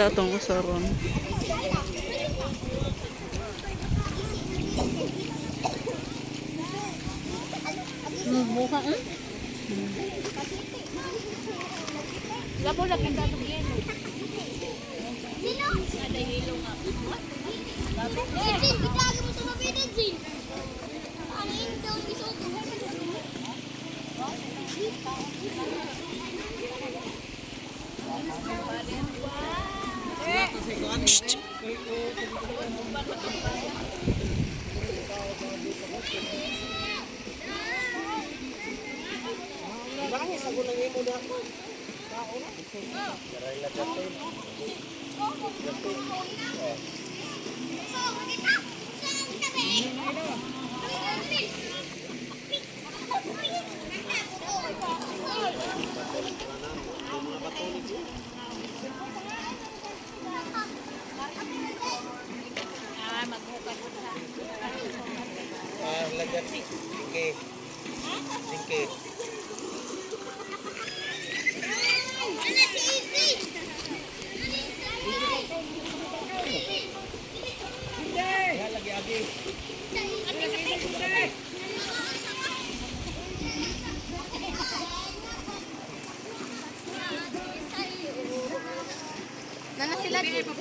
Kita itong usaron. Buka Labo lagi ka itong yelo. Ada yelo nga. Bitago mo sa mabitin, Jin. Ano yung daw isuto? Nana sila dito.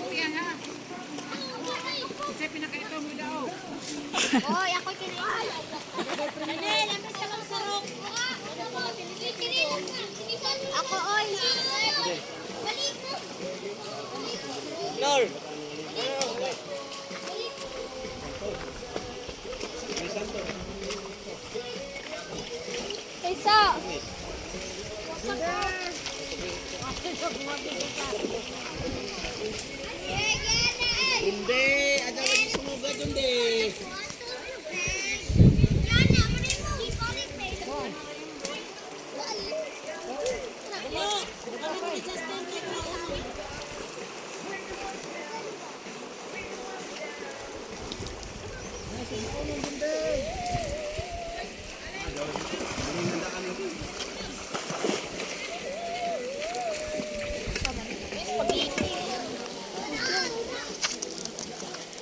Kasi pinakaito mo daw. Oy, ako kinain. Dali, lampas ka lang sarok. Ako, oy. Balik mo. Lord. Kaysa. Hindi, ada lagi sumugad hindi.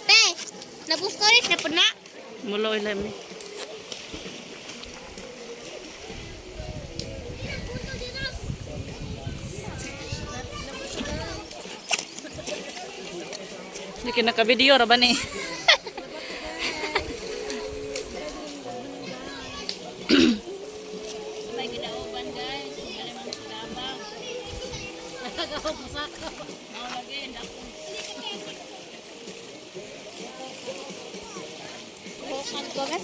Pe, nabus ko rin, napuna. Mulo ilam eh. Hindi kinaka-video ra ba ni? May gidauban guys. Galing mo sa labang. Nagagawa mo sa ako. Lagi, ako. Bukan ko rin.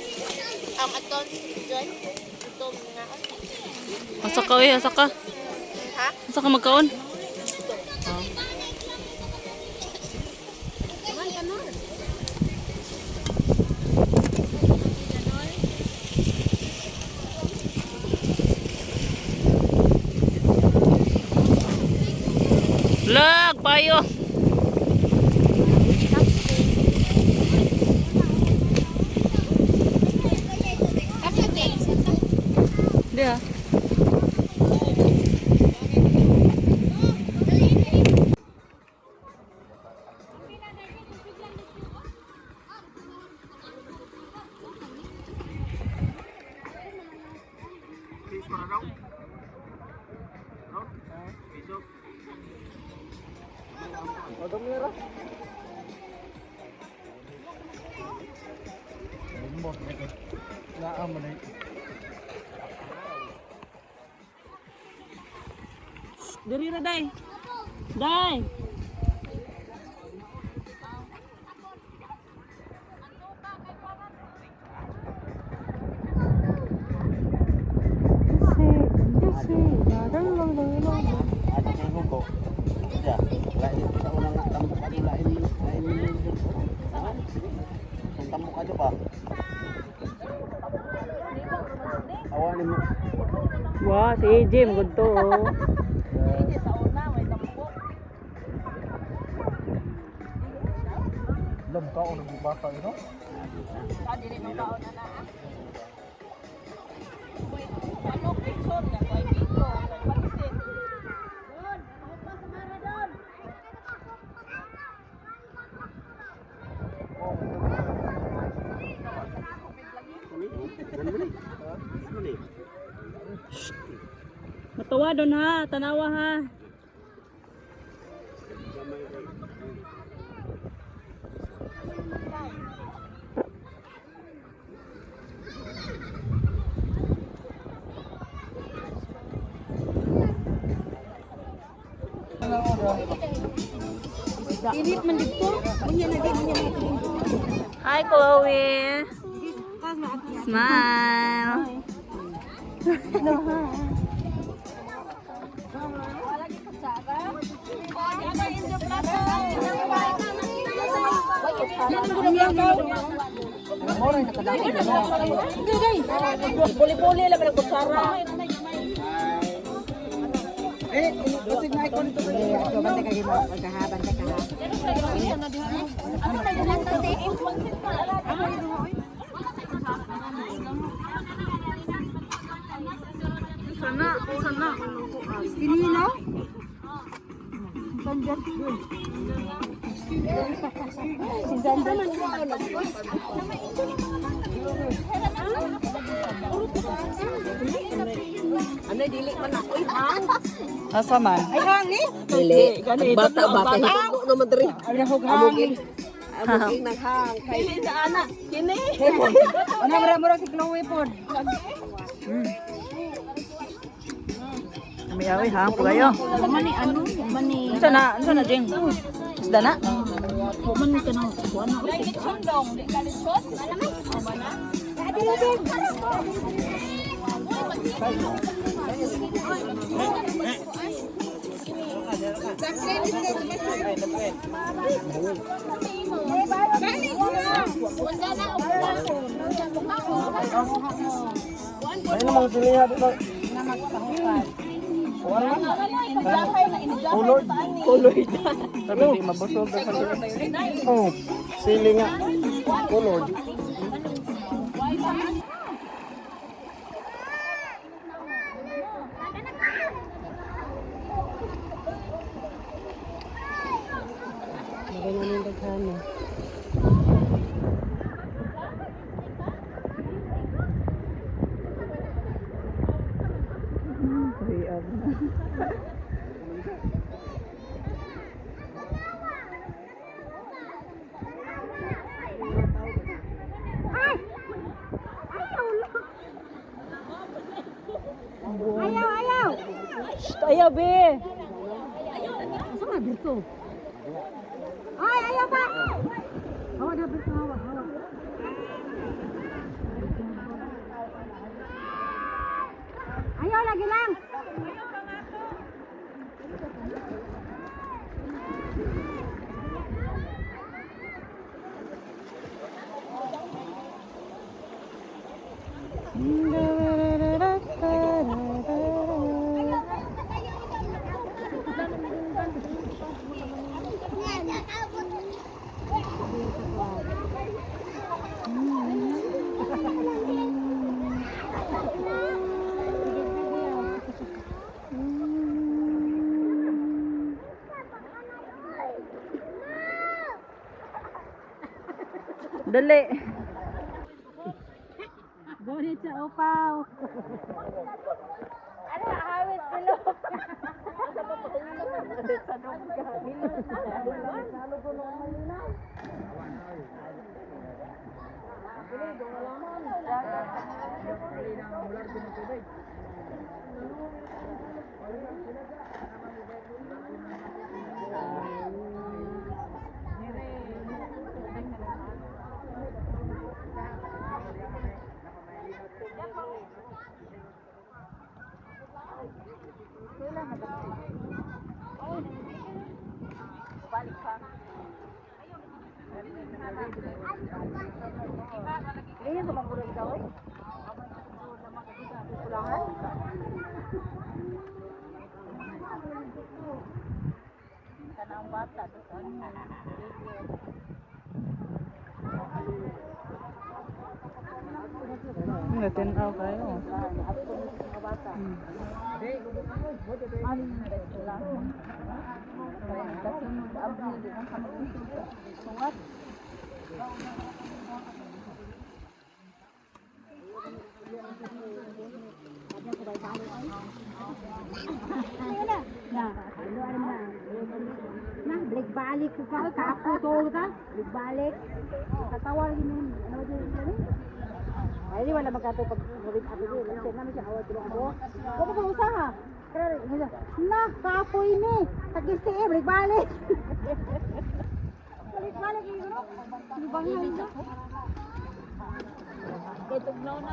Ang aton, John. Ito nga. Asa ka eh, asa ka. Ha? Asa ka magkaon? Lag, payo. Di ah. Diri ra day. Day. Ada yang hubo. Ya, lain sa unang tambok ano lain ang tambok aja pa. Awanin mo. Wah, si AJ magud to. Lam ka o nagbibata ino? Dili mo kaon na na. Ano picture na kay dito. Palisin. Doon, ako pa sa mara doon. Tanawa doon ha, tanawa ha. Init man dito. Unya na din, unya na din. Hi, Chloe. Smile. Buli-buli lang ng kutsara. Basig na ikaw nito. Bantay ka gimo, pagkahaban ka ha. Sana, sana. Kinino? Ano dili man ako hang. Asa man? Ay hang ni. Dili. Bata-bata hito naman diri. Ay hog hang. Amuging nang hang. Kini sa ana. Kini. Ana mura si Chloe pod. May awi ha, pugayo. Mani ano? Mani. Sana Jing. Isda na? Mani ka na. Ano? Sundong, di kalitsot. Ay namang siliha dito. Kulod. Sabi di mabusog sa kanila. Oh, sili nga. Kulod. Ganyan yung daghana. Ayaw, be. Sama dito. Ay, ayaw pa. Hawa na dito, hawa. Ayaw lagi lang. Dali. Gunit sa upaw. Ano, awit sila. Natinaw kayo. Nah, balik-balik ko ka, kapo to ta. Balik-balik. Katawa lagi mo. Ano ba yun? Ay, di wala magkato pag gawin ako din. Kasi namin siya awat tulong ako. Kung ko usaha. Nah, kapoy ni. Tagisti eh, balik-balik. Balik-balik yun, no? Ano bang yan? Tugnaw na.